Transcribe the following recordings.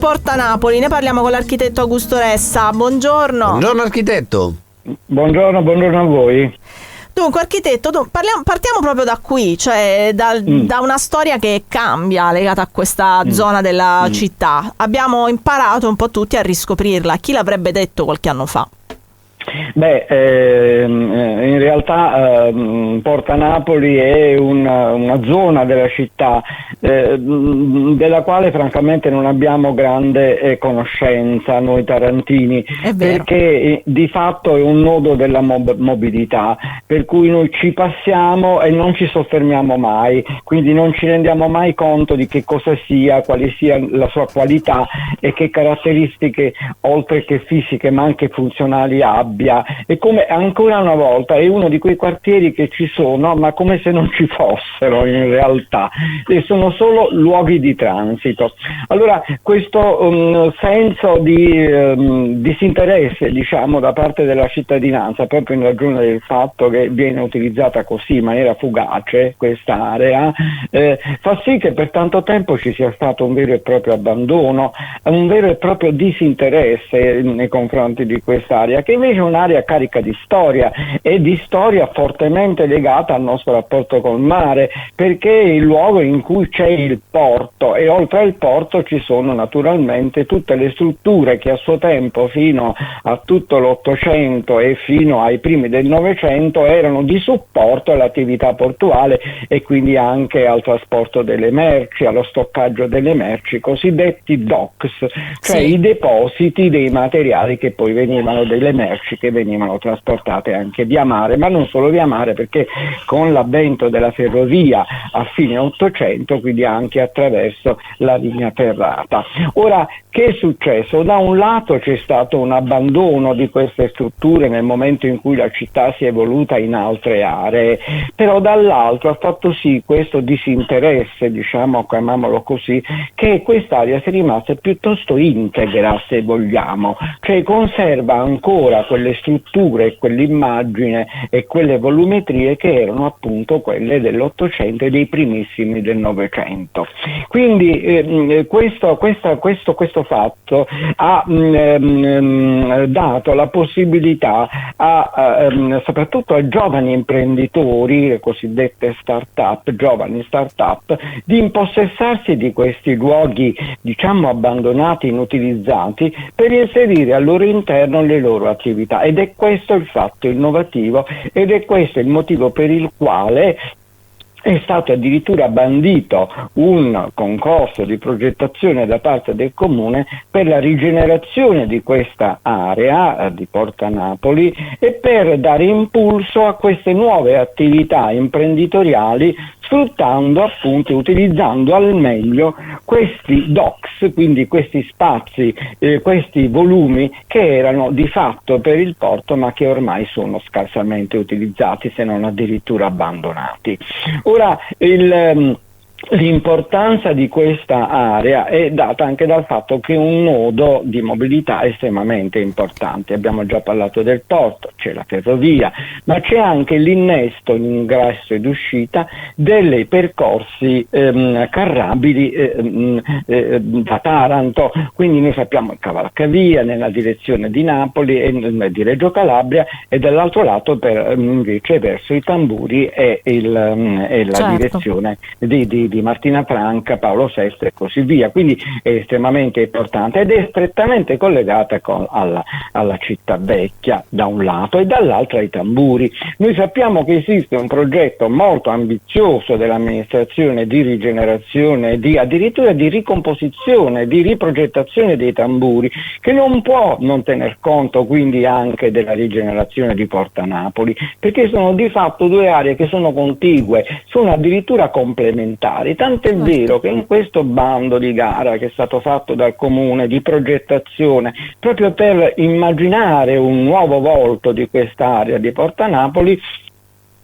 Porta Napoli, ne parliamo con l'architetto Augusto Ressa. Buongiorno. Buongiorno architetto. Buongiorno a voi. Dunque architetto, partiamo proprio da qui, cioè da una storia che cambia legata a questa zona della città. Abbiamo imparato un po' tutti a riscoprirla. Chi l'avrebbe detto qualche anno fa? In realtà Porta Napoli è una zona della città della quale francamente non abbiamo grande conoscenza noi tarantini, perché di fatto è un nodo della mobilità, per cui noi ci passiamo e non ci soffermiamo mai, quindi non ci rendiamo mai conto di che cosa sia, quale sia la sua qualità e che caratteristiche oltre che fisiche ma anche funzionali abbia. E come ancora una volta è uno di quei quartieri che ci sono ma come se non ci fossero in realtà, e sono solo luoghi di transito. Allora questo senso di disinteresse, diciamo, da parte della cittadinanza, proprio in ragione del fatto che viene utilizzata così in maniera fugace quest'area, fa sì che per tanto tempo ci sia stato un vero e proprio abbandono, un vero e proprio disinteresse nei confronti di quest'area, che invece è un'area carica di storia e di storia fortemente legata al nostro rapporto col mare, perché è il luogo in cui c'è il porto, e oltre al porto ci sono naturalmente tutte le strutture che a suo tempo fino a tutto l'Ottocento e fino ai primi del Novecento erano di supporto all'attività portuale e quindi anche al trasporto delle merci, allo stoccaggio delle merci, cosiddetti docks, cioè i depositi dei materiali che poi venivano, delle merci che venivano trasportate anche via mare, ma non solo via mare, perché con l'avvento della ferrovia a fine Ottocento, quindi anche attraverso la linea ferrata. Ora, che è successo? Da un lato c'è stato un abbandono di queste strutture nel momento in cui la città si è evoluta in altre aree, però dall'altro ha fatto sì questo disinteresse, diciamo, chiamiamolo così, che quest'area sia rimasta piuttosto integra, se vogliamo, cioè conserva ancora quelle strutture, quell'immagine e quelle volumetrie che erano appunto quelle dell'Ottocento e dei primissimi del Novecento. Quindi questo fatto ha dato la possibilità soprattutto a giovani imprenditori, le cosiddette giovani start-up, di impossessarsi di questi luoghi, diciamo, abbandonati, inutilizzati, per inserire al loro interno le loro attività. Ed è questo il fatto innovativo ed è questo il motivo per il quale è stato addirittura bandito un concorso di progettazione da parte del Comune per la rigenerazione di questa area di Porta Napoli e per dare impulso a queste nuove attività imprenditoriali, sfruttando appunto, utilizzando al meglio questi docks, quindi questi spazi, questi volumi che erano di fatto per il porto ma che ormai sono scarsamente utilizzati, se non addirittura abbandonati. Ora, l'importanza di questa area è data anche dal fatto che è un nodo di mobilità estremamente importante. Abbiamo già parlato del porto, c'è la ferrovia, ma c'è anche l'innesto in ingresso ed uscita dei percorsi carrabili da Taranto, quindi noi sappiamo il cavalcavia nella direzione di Napoli e di Reggio Calabria, e dall'altro lato invece verso i Tamburi e la direzione di Martina Franca, Paolo VI e così via, quindi è estremamente importante ed è strettamente collegata alla città vecchia da un lato e dall'altro ai Tamburi. Noi sappiamo che esiste un progetto molto ambizioso dell'amministrazione di rigenerazione, addirittura di ricomposizione, di riprogettazione dei Tamburi, che non può non tener conto quindi anche della rigenerazione di Porta Napoli, perché sono di fatto due aree che sono contigue, sono addirittura complementari. Tant'è vero che in questo bando di gara che è stato fatto dal Comune di progettazione proprio per immaginare un nuovo volto di quest'area di Porta Napoli,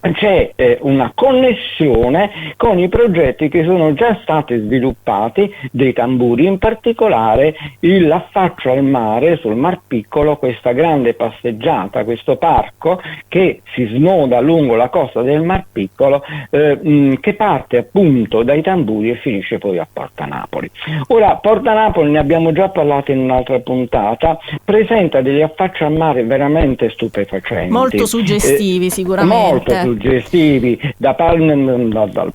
c'è una connessione con i progetti che sono già stati sviluppati dei Tamburi, in particolare l'affaccio al mare sul Mar Piccolo, questa grande passeggiata, questo parco che si snoda lungo la costa del Mar Piccolo, che parte appunto dai Tamburi e finisce poi a Porta Napoli. Ora, Porta Napoli, ne abbiamo già parlato in un'altra puntata, presenta degli affacci al mare veramente stupefacenti, molto suggestivi sicuramente. Molto suggestivi.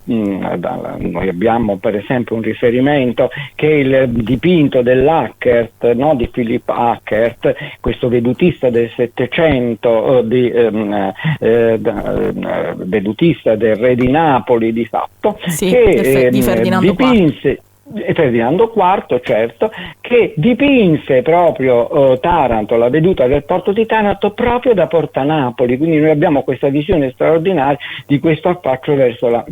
Noi abbiamo per esempio un riferimento che è il dipinto dell'Hackert, no? Di Philip Hackert, questo vedutista del Settecento, vedutista del re di Napoli di fatto, sì, che di Ferdinando dipinse Ferdinando IV, certo, che dipinse proprio Taranto, la veduta del porto di Taranto proprio da Porta Napoli, quindi noi abbiamo questa visione straordinaria di questo affaccio verso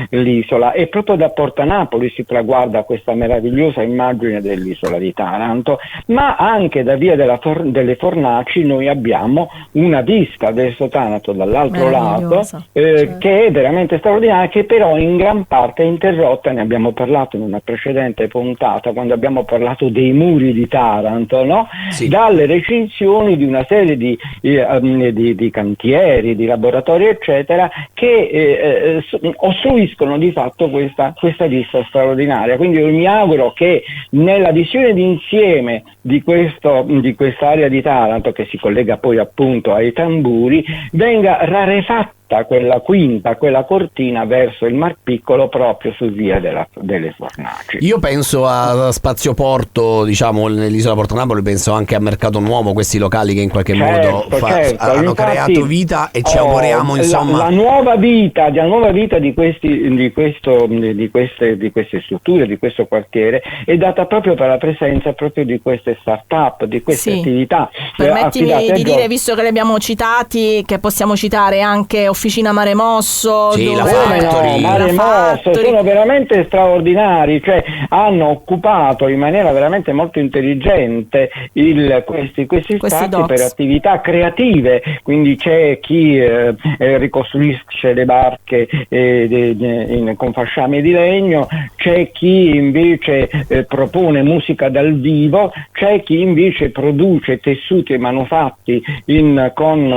l'isola, e proprio da Porta Napoli si traguarda questa meravigliosa immagine dell'isola di Taranto, ma anche da via delle Fornaci noi abbiamo una vista verso Taranto dall'altro lato, certo, che è veramente straordinaria, che però in gran parte è interrotta, ne abbiamo parlato in una precedente puntata quando abbiamo parlato dei muri di Taranto, no? Sì. Dalle recinzioni di una serie di cantieri, di laboratori eccetera, che ostruiscono di fatto questa vista straordinaria. Quindi io mi auguro che nella visione d'insieme di quest'area di Taranto, che si collega poi appunto ai Tamburi, venga rarefatta quella quinta, quella cortina verso il Mar Piccolo, proprio su via delle Fornaci. Io penso a Spazio Porto, diciamo nell'isola Porto Napoli, penso anche a Mercato Nuovo, questi locali che in qualche modo hanno creato vita, e ci auguriamo insomma la nuova vita di queste strutture, di questo quartiere è data proprio per la presenza proprio di queste start-up, di queste attività. Permettimi di dire, visto che li abbiamo citati, che possiamo citare anche Officina Mare Mosso, la Factory. Mare Mosso sono veramente straordinari, cioè hanno occupato in maniera veramente molto intelligente questi spazi per attività creative, quindi c'è chi ricostruisce le barche con fasciame di legno, c'è chi invece propone musica dal vivo, c'è chi invece produce tessuti e manufatti con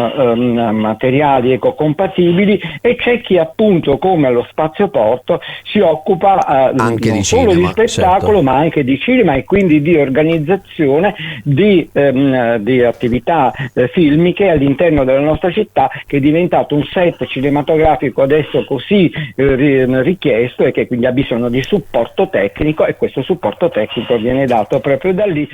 materiali ecocompatibili, e c'è chi appunto, come allo Spazio Porto, si occupa anche non di solo cinema, di spettacolo, certo, ma anche di cinema, e quindi di organizzazione di attività filmiche all'interno della nostra città, che è diventato un set cinematografico adesso così richiesto, e che quindi ha bisogno di supporto tecnico, e questo supporto tecnico viene dato proprio da lì.